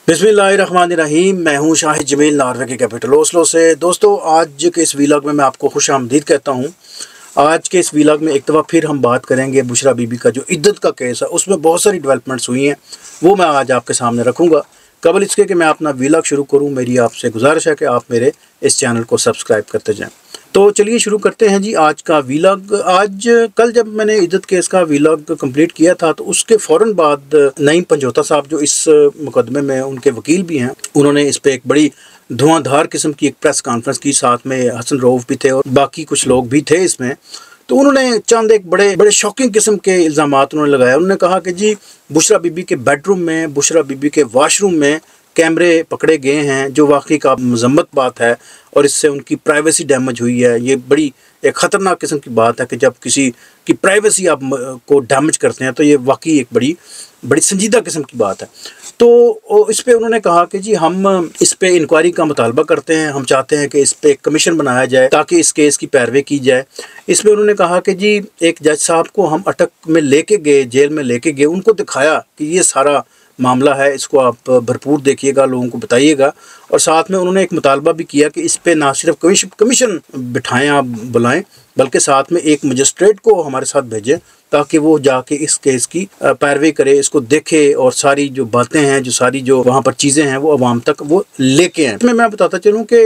बिस्मिल्लाहिर्रहमानिर्रहीम। मैं हूं शाहिद जमील नॉर्वे के कैपिटल ओस्लो से। दोस्तों, आज के इस व्लॉग में मैं आपको खुशामदीद कहता हूं। आज के इस व्लॉग में एक दफ़ा फिर हम बात करेंगे बुशरा बीबी का जो इद्दत का केस है, उसमें बहुत सारी डेवलपमेंट्स हुई हैं, वो मैं आज आपके सामने रखूँगा। कबल इसके कि मैं अपना व्लॉग शुरू करूँ, मेरी आपसे गुजारिश है कि आप मेरे इस चैनल को सब्सक्राइब करते जाएँ। तो चलिए शुरू करते हैं जी आज का व्लॉग। कल जब मैंने इद्दत केस का व्लॉग कंप्लीट किया था, तो उसके फ़ौरन बाद नईम पंजोता साहब, जो इस मुकदमे में उनके वकील भी हैं, उन्होंने इस पर एक बड़ी धुआंधार किस्म की एक प्रेस कॉन्फ्रेंस की। साथ में हसन रऊफ भी थे और बाकी कुछ लोग भी थे इसमें। तो उन्होंने चंद एक बड़े बड़े शॉकिंग किस्म के इल्ज़ामात उन्होंने लगाया। उन्होंने कहा कि जी बुशरा बीबी के बेडरूम में, बुशरा बीबी के वाशरूम में कैमरे पकड़े गए हैं, जो वाकई का मज़म्मत बात है और इससे उनकी प्राइवेसी डैमेज हुई है। ये बड़ी एक ख़तरनाक किस्म की बात है कि जब किसी की प्राइवेसी आप को डैमेज करते हैं, तो ये वाकई एक बड़ी बड़ी संजीदा किस्म की बात है। तो इस पे उन्होंने कहा कि जी हम इस पे इंक्वायरी का मुतालबा करते हैं, हम चाहते हैं कि इस पे एक कमीशन बनाया जाए ताकि इस केस की पैरवी की जाए। इसमें उन्होंने कहा कि जी एक जज साहब को हम अटक में लेके गए, जेल में लेके गए, उनको दिखाया कि ये सारा मामला है, इसको आप भरपूर देखिएगा, लोगों को बताइएगा। और साथ में उन्होंने एक मुतालबा भी किया कि इस पे ना सिर्फ कमीशन बिठाएं, आप बुलाएं, बल्कि साथ में एक मजिस्ट्रेट को हमारे साथ भेजें ताकि वो जाके इस केस की पैरवी करे, इसको देखे और सारी जो बातें हैं, जो सारी जो वहाँ पर चीज़ें हैं, वो अवाम तक वो लेके आएँ। इसमें मैं बताता चलूँ कि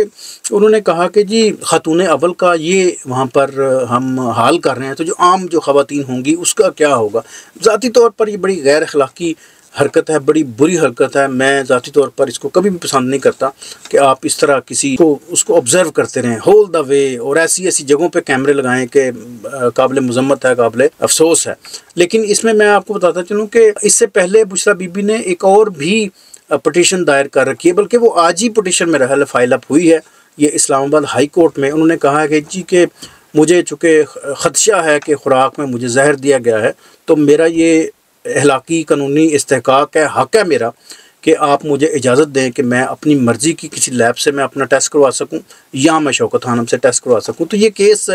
उन्होंने कहा कि जी खातून अव्वल का ये वहाँ पर हम हाल कर रहे हैं, तो जो आम जो ख़वातीन होंगी उसका क्या होगा। ज़ाती तौर पर ये बड़ी गैर अखलाकी हरकत है, बड़ी बुरी हरकत है। मैं ज़ाती तौर पर इसको कभी भी पसंद नहीं करता कि आप इस तरह किसी को उसको ऑब्ज़र्व करते रहें होल द वे, और ऐसी ऐसी जगहों पे कैमरे लगाएं कि काबिल मज़म्मत है, काबिल अफसोस है। लेकिन इसमें मैं आपको बताता चलूँ कि इससे पहले बुशरा बीबी ने एक और भी पटिशन दायर कर रखी है, बल्कि वो आज ही पटिशन में रहल फाइल अप हुई है, ये इस्लामाबाद हाई कोर्ट में। उन्होंने कहा है कि जी के मुझे चूँकि ख़दशा है कि खुराक में मुझे जहर दिया गया है, तो मेरा ये अहलाकी कानूनी इस्तेहकाक है, हक़ है मेरा कि आप मुझे इजाज़त दें कि मैं अपनी मर्ज़ी की किसी लैब से मैं अपना टेस्ट करवा सकूं या मैं शौकत खानम से टेस्ट करवा सकूं। तो ये केस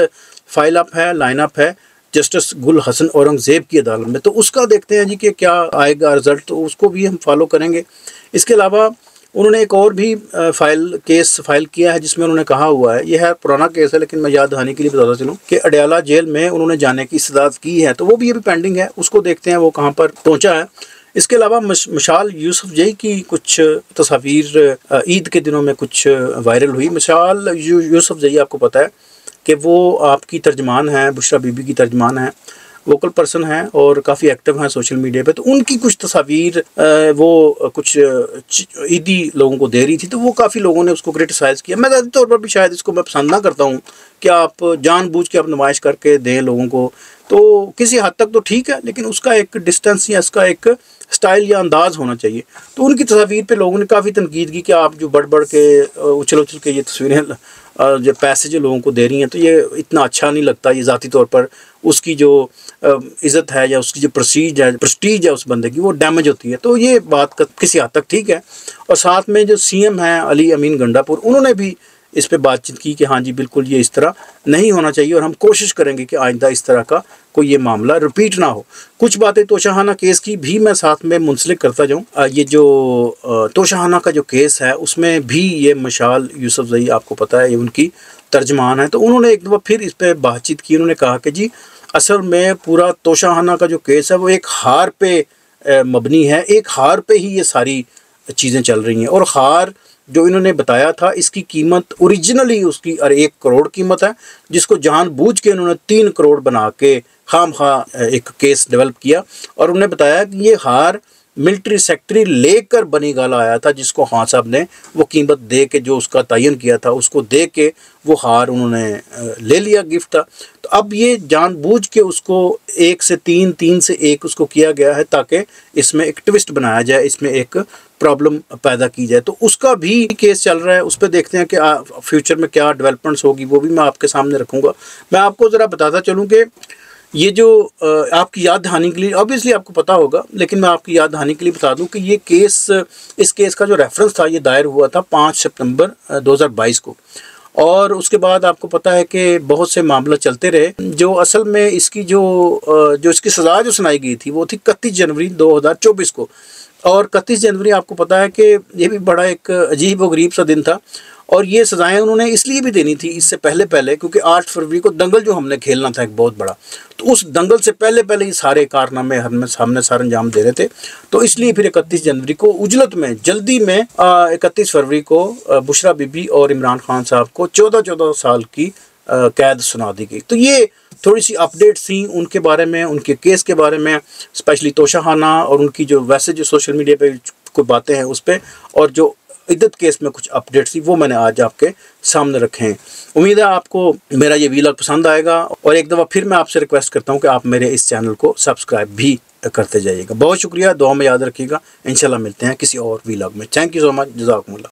फाइल अप है, लाइन अप है जस्टिस गुल हसन औरंगज़ेब की अदालत में। तो उसका देखते हैं जी कि क्या आएगा रिज़ल्ट, तो उसको भी हम फॉलो करेंगे। इसके अलावा उन्होंने एक और भी केस फाइल किया है, जिसमें उन्होंने कहा हुआ है, यह है पुराना केस है लेकिन मैं याद दहानी के लिए बताता चलूँ कि अडयाला जेल में उन्होंने जाने की इस्तदाद की है, तो वो भी अभी पेंडिंग है, उसको देखते हैं वो कहाँ पर पहुँचा है। इसके अलावा मशाल यूसुफजई की कुछ तस्वीर ईद के दिनों में कुछ वायरल हुई। मशाल यूसुफजई आपको पता है कि वो आपकी तर्जमान है, बुशरा बीबी की तर्जमान है, वोकल पर्सन हैं और काफ़ी एक्टिव हैं सोशल मीडिया पे। तो उनकी कुछ तस्वीर वो कुछ ईदी लोगों को दे रही थी, तो वो काफ़ी लोगों ने उसको क्रिटिसाइज़ किया। मैं ज़्यादा तौर पर भी शायद इसको मैं पसंद ना करता हूँ कि आप जानबूझ के आप नुमाइश करके दें लोगों को, तो किसी हद तक तो ठीक है, लेकिन उसका एक डिस्टेंस या उसका एक स्टाइल या अंदाज़ होना चाहिए। तो उनकी तस्वीर पे लोगों ने काफ़ी तनकीद की कि आप जो बढ़ बढ़ के उछल उछल के ये तस्वीरें जो पैसे जो लोगों को दे रही हैं, तो ये इतना अच्छा नहीं लगता। ये ज़ाती तौर पर उसकी जो इज़्ज़त है या उसकी जो प्रेस्टीज है उस बंदे की, वो डैमेज होती है। तो ये बात किसी हद तक ठीक है। और साथ में जो सीएम हैं अली अमीन गंडापुर, उन्होंने भी इस पे बातचीत की कि हाँ जी बिल्कुल ये इस तरह नहीं होना चाहिए और हम कोशिश करेंगे कि आइंदा इस तरह का कोई ये मामला रिपीट ना हो। कुछ बातें तोशाहाना केस की भी मैं साथ में मुंसलिक करता जाऊँ। ये जो तोशाहाना का जो केस है, उसमें भी ये मशाल यूसुफजई आपको पता है, ये उनकी तर्जमान है। तो उन्होंने एक दफ़ा फिर इस पर बातचीत की। उन्होंने कहा कि जी असल में पूरा तोशाहाना का जो केस है वो एक हार पे मबनी है, एक हार पे ही ये सारी चीज़ें चल रही हैं। और हार जो इन्होंने बताया था, इसकी कीमत ओरिजिनली उसकी 1 करोड़ कीमत है, जिसको जानबूझ के इन्होंने 3 करोड़ बना के खामखा एक केस डेवलप किया। और उन्होंने बताया कि ये हार मिलिट्री सेक्रेटरी लेकर बनी गाला आया था, जिसको खान साहब ने वो कीमत दे के जो उसका तयन किया था, उसको दे के वो हार उन्होंने ले लिया, गिफ्ट था। तो अब ये जानबूझ के उसको 1 से 3, 3 से 1 उसको किया गया है ताकि इसमें एक ट्विस्ट बनाया जाए, इसमें एक प्रॉब्लम पैदा की जाए। तो उसका भी केस चल रहा है, उस पर देखते हैं कि फ्यूचर में क्या डेवलपमेंट्स होगी, वो भी मैं आपके सामने रखूँगा। मैं आपको ज़रा बताता चलूँ कि ये जो आपकी याद दहानी के लिए, ऑब्वियसली आपको पता होगा, लेकिन मैं आपकी याद दहानी के लिए बता दूं कि ये केस, इस केस का जो रेफरेंस था, ये दायर हुआ था 5 सितंबर 2022 को। और उसके बाद आपको पता है कि बहुत से मामला चलते रहे। जो असल में इसकी जो इसकी सज़ा जो सुनाई गई थी वो थी 31 जनवरी 2024 को। और 31 जनवरी आपको पता है कि ये भी बड़ा एक अजीब व गरीब सा दिन था, और ये सज़ाएं उन्होंने इसलिए भी देनी थी इससे पहले क्योंकि 8 फरवरी को दंगल जो हमने खेलना था एक बहुत बड़ा, तो उस दंगल से पहले ये सारे कारनामे हमने सारे अंजाम दे रहे थे। तो इसलिए फिर 31 जनवरी को उजलत में जल्दी में 31 फरवरी को बुशरा बीबी और इमरान खान साहब को 14 साल की कैद सुना दी गई। तो ये थोड़ी सी अपडेट थी उनके बारे में, उनके केस के बारे में, स्पेशली तोशाखाना और उनकी जो वैसे जो सोशल मीडिया पे कोई बातें हैं उस पर, और जो इद्दत केस में कुछ अपडेट्स थी वो मैंने आज आपके सामने रखे हैं। उम्मीद है आपको मेरा ये वीलॉग पसंद आएगा, और एक दफ़ा फिर मैं आपसे रिक्वेस्ट करता हूँ कि आप मेरे इस चैनल को सब्सक्राइब भी करते जाइएगा। बहुत शुक्रिया, दुआ में याद रखिएगा। इंशाल्लाह मिलते हैं किसी और वीलॉग में। Thank you so much, जज़ाकुमुल्लाह।